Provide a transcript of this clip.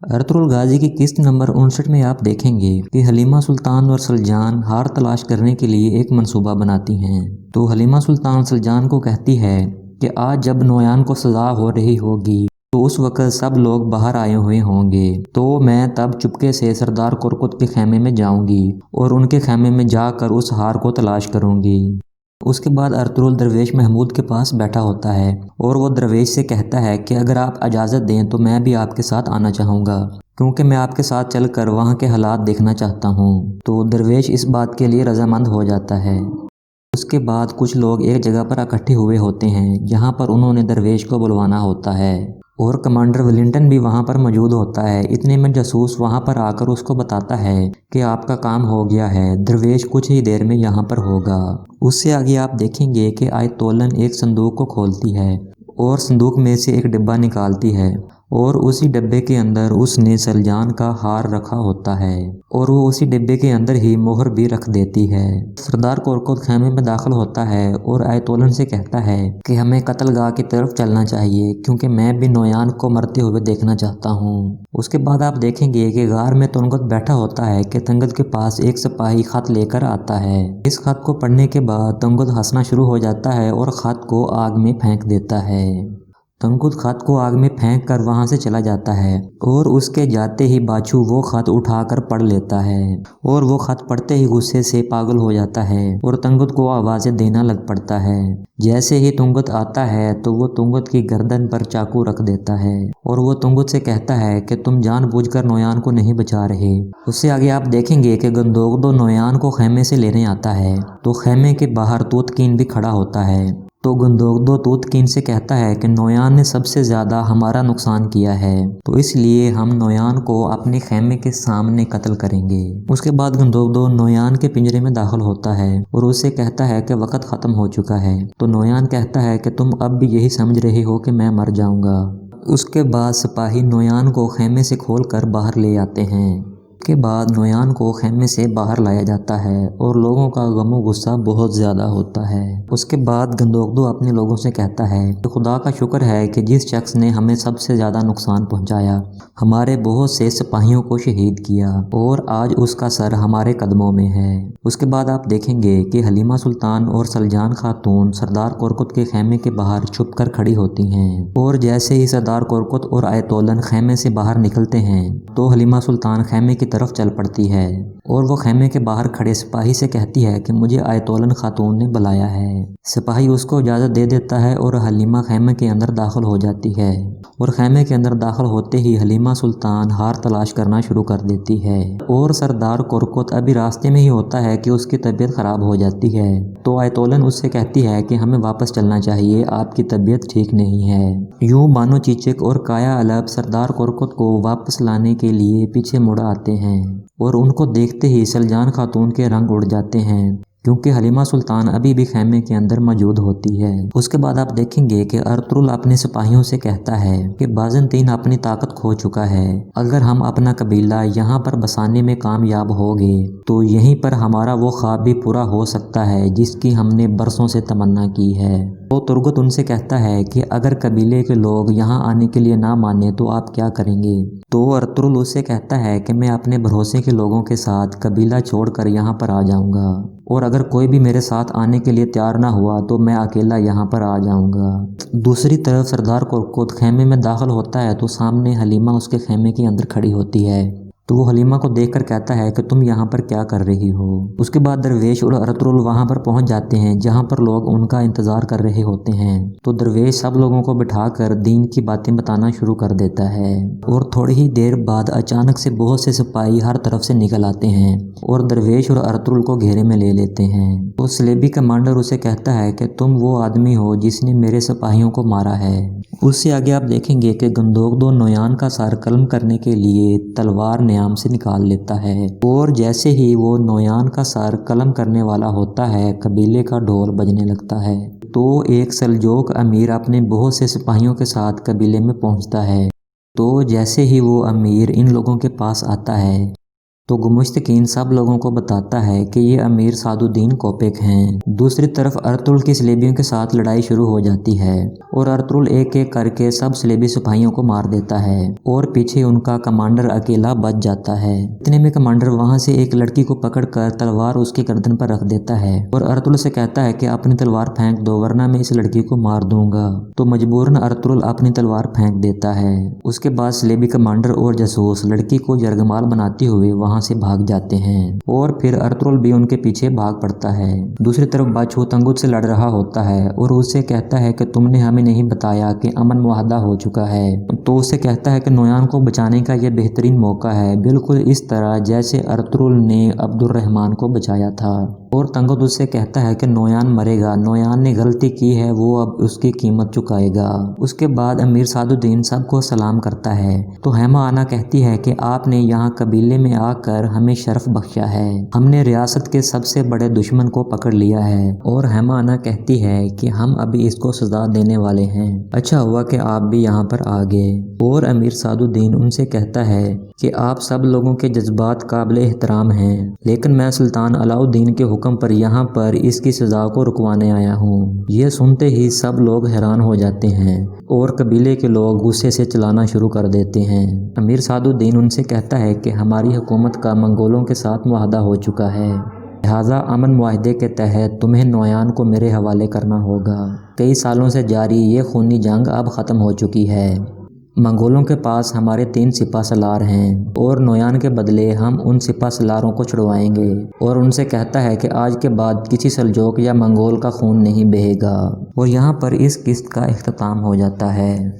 Ertugrul गाजी की किस्त number 59 में आप देखेंगे कि हलीमा सुल्तान और सलजान हार तलाश करने के लिए एक मंसूबा बनाती हैं। तो हलीमा सुल्तान सलजान को कहती है कि आज जब नोयान को सजा हो रही होगी तो उस वक्त सब लोग बाहर आए हुए होंगे, तो मैं तब चुपके से सरदार कुरकुत के खेमे में जाऊंगी और उनके खेमे में जाकर उस हार को तलाश करूंगी। उसके बाद अर्तुगरुल दरवेश महमूद के पास बैठा होता है और वो दरवेश से कहता है कि अगर आप इजाज़त दें तो मैं भी आपके साथ आना चाहूँगा, क्योंकि मैं आपके साथ चलकर वहाँ के हालात देखना चाहता हूँ। तो दरवेश इस बात के लिए रजामंद हो जाता है। उसके बाद कुछ लोग एक जगह पर इकट्ठे हुए होते हैं जहाँ पर उन्होंने दरवेश को बुलवाना होता है और कमांडर वेलिंगटन भी वहाँ पर मौजूद होता है। इतने में जासूस वहाँ पर आकर उसको बताता है कि आपका काम हो गया है, दरवेश कुछ ही देर में यहाँ पर होगा। उससे आगे आप देखेंगे कि आयतोलन एक संदूक को खोलती है और संदूक में से एक डिब्बा निकालती है और उसी डिब्बे के अंदर उसने सलजान का हार रखा होता है और वो उसी डिब्बे के अंदर ही मोहर भी रख देती है। सरदार कुरकुत खेमे में दाखिल होता है और आयतोलन से कहता है कि हमें कत्लगाह की तरफ चलना चाहिए, क्योंकि मैं भी नोयान को मरते हुए देखना चाहता हूँ। उसके बाद आप देखेंगे कि गार में तुंगत बैठा होता है कि तुंगत के पास एक सिपाही खत लेकर आता है। इस खत को पढ़ने के बाद तुंगत हंसना शुरू हो जाता है और खत को आग में फेंक देता है। तुंगत खत को आग में फेंक कर वहां से चला जाता है और उसके जाते ही बाछू वो खत उठाकर पढ़ लेता है और वो खत पढ़ते ही गुस्से से पागल हो जाता है और तुंगत को आवाज़ें देना लग पड़ता है। जैसे ही तुंगत आता है तो वो तुंगत की गर्दन पर चाकू रख देता है और वो तुंगत से कहता है कि तुम जानबूझकर नोयान को नहीं बचा रहे। उससे आगे आप देखेंगे कि गंदोगदो नोयान को खेमे से लेने आता है तो खेमे के बाहर तूतकीन भी खड़ा होता है। तो गंदोगदो तूतकीन से कहता है कि नोयान ने सबसे ज़्यादा हमारा नुकसान किया है, तो इसलिए हम नोयान को अपने खेमे के सामने कत्ल करेंगे। उसके बाद गंदोगदो नोयान के पिंजरे में दाखिल होता है और उससे कहता है कि वक्त ख़त्म हो चुका है। तो नोयान कहता है कि तुम अब भी यही समझ रहे हो कि मैं मर जाऊंगा। उसके बाद सिपाही नोयान को खेमे से खोल कर बाहर ले आते हैं। के बाद नोयान को खेमे से बाहर लाया जाता है और लोगों का गमो गुस्सा बहुत ज़्यादा होता है। उसके बाद गंदोगदो अपने लोगों से कहता है कि खुदा का शुक्र है कि जिस शख्स ने हमें सबसे ज़्यादा नुकसान पहुंचाया, हमारे बहुत से सिपाहियों को शहीद किया और आज उसका सर हमारे कदमों में है। उसके बाद आप देखेंगे कि हलीमा सुल्तान और सलजान खातून सरदार कुरकुत के खेमे के बाहर छुप कर खड़ी होती हैं और जैसे ही सरदार कुरकुत और आयतोलन खेमे से बाहर निकलते हैं तो हलीमा सुल्तान खेमे की तरफ चल पड़ती है और वो खेमे के बाहर खड़े सिपाही से कहती है कि मुझे आयतोलन खातून ने बुलाया है। सिपाही उसको इजाज़त दे देता है और हलीमा खेमे के अंदर दाखिल हो जाती है और खेमे के अंदर दाखिल होते ही हलीमा सुल्तान हार तलाश करना शुरू कर देती है और सरदार कुरकुत अभी रास्ते में ही होता है कि उसकी तबीयत ख़राब हो जाती है। तो आयतोलन उससे कहती है कि हमें वापस चलना चाहिए, आपकी तबीयत ठीक नहीं है। यूं बानो चीचक और काया अलब सरदार कुरकुत को वापस लाने के लिए पीछे मुड़ आते हैं और उनको देखते ही सलजान खातून के रंग उड़ जाते हैं, क्योंकि हलीमा सुल्तान अभी भी खेमे के अंदर मौजूद होती है। उसके बाद आप देखेंगे कि अर्तुगरुल अपने सिपाहियों से कहता है कि बाज़ंतीन अपनी ताकत खो चुका है। अगर हम अपना कबीला यहाँ पर बसाने में कामयाब हो गए तो यहीं पर हमारा वो ख्वाब भी पूरा हो सकता है जिसकी हमने बरसों से तमन्ना की है। तो तुर्गत उनसे कहता है कि अगर कबीले के लोग यहाँ आने के लिए ना माने तो आप क्या करेंगे। तो अर्तुगरुल उससे कहता है कि मैं अपने भरोसे के लोगों के साथ कबीला छोड़कर यहाँ पर आ जाऊँगा और अगर कोई भी मेरे साथ आने के लिए तैयार ना हुआ तो मैं अकेला यहाँ पर आ जाऊँगा। दूसरी तरफ सरदार कुरकुत खेमे में दाखिल होता है तो सामने हलीमा उसके खेमे के अंदर खड़ी होती है। तो वो हलीमा को देखकर कहता है कि तुम यहाँ पर क्या कर रही हो। उसके बाद दरवेश और अर्तुगरुल वहाँ पर पहुँच जाते हैं जहाँ पर लोग उनका इंतज़ार कर रहे होते हैं। तो दरवेश सब लोगों को बिठाकर दीन की बातें बताना शुरू कर देता है और थोड़ी ही देर बाद अचानक से बहुत से सिपाही हर तरफ से निकल आते हैं और दरवेश और अर्तुगरुल को घेरे में ले लेते हैं। तो सलेबी कमांडर उसे कहता है कि तुम वो आदमी हो जिसने मेरे सिपाहियों को मारा है। उससे आगे आप देखेंगे कि गंदोगदो नोयान का सार कलम करने के लिए तलवार न्याम से निकाल लेता है और जैसे ही वो नोयान का सार कलम करने वाला होता है कबीले का ढोल बजने लगता है। तो एक सल्जोक अमीर अपने बहुत से सिपाहियों के साथ कबीले में पहुंचता है। तो जैसे ही वो अमीर इन लोगों के पास आता है तो गुमुश्तकीन सब लोगों को बताता है कि ये अमीर सादुद्दीन कोपेक हैं। दूसरी तरफ अर्तुगरुल की सलेबियों के साथ लड़ाई शुरू हो जाती है और अर्तुगरुल एक एक करके सब सलेबी सिपाहियों को मार देता है और पीछे उनका कमांडर अकेला बच जाता है। इतने में कमांडर वहां से एक लड़की को पकड़कर तलवार उसकी गर्दन पर रख देता है और अर्तुगरुल से कहता है कि अपनी तलवार फेंक दो वरना मैं इस लड़की को मार दूंगा। तो मजबूरन अर्तुगरुल अपनी तलवार फेंक देता है। उसके बाद सलेबी कमांडर और जासूस लड़की को यरगमाल बनाते हुए वहां से भाग जाते हैं और फिर अर्तुगरुल भी उनके पीछे भाग पड़ता है। दूसरी तरफ बाछू तंगुत से लड़ रहा होता है और उससे कहता है कि तुमने हमें नहीं बताया कि अमन मुआहदा हो चुका है। तो उससे कहता है कि नोयान को बचाने का यह बेहतरीन मौका है, बिल्कुल इस तरह जैसे अर्तुगरुल ने अब्दुर्रहमान को बचाया था। और तंगुत उससे कहता है कि नोयान मरेगा, नोयान ने गलती की है, वो अब उसकी कीमत चुकाएगा। उसके बाद अमीर सादुद्दीन सबको सलाम करता है। तो हेमा आना कहती है कि आपने यहाँ कबीले में आकर हमें शर्फ बख्शा है, हमने रियासत के सबसे बड़े दुश्मन को पकड़ लिया है। और हेमा आना कहती है कि हम अभी इसको सजा देने वाले हैं, अच्छा हुआ कि आप भी यहाँ पर आ गए। और अमीर सादुद्दीन उनसे कहता है कि आप सब लोगों के जज्बात काबिले एहतराम हैं, लेकिन मैं सुल्तान अलाउद्दीन के हुक्म पर यहाँ पर इसकी सजा को रुकवाने आया हूँ। ये सुनते ही सब लोग हैरान हो जाते हैं और कबीले के लोग गुस्से से चलाना शुरू कर देते हैं। अमीर सादुद्दीन उनसे कहता है कि हमारी हुकूमत का मंगोलों के साथ मुआहदा हो चुका है, लिहाजा अमन मुआहदे के तहत तुम्हें नोयान को मेरे हवाले करना होगा। कई सालों से जारी ये खूनी जंग अब ख़त्म हो चुकी है। मंगोलों के पास हमारे 3 सिपा सलार हैं और नोयान के बदले हम उन सिपा सलारों को छुड़वाएंगे। और उनसे कहता है कि आज के बाद किसी सल्जोक या मंगोल का खून नहीं बहेगा। और यहाँ पर इस किस्त का इख्तिताम हो जाता है।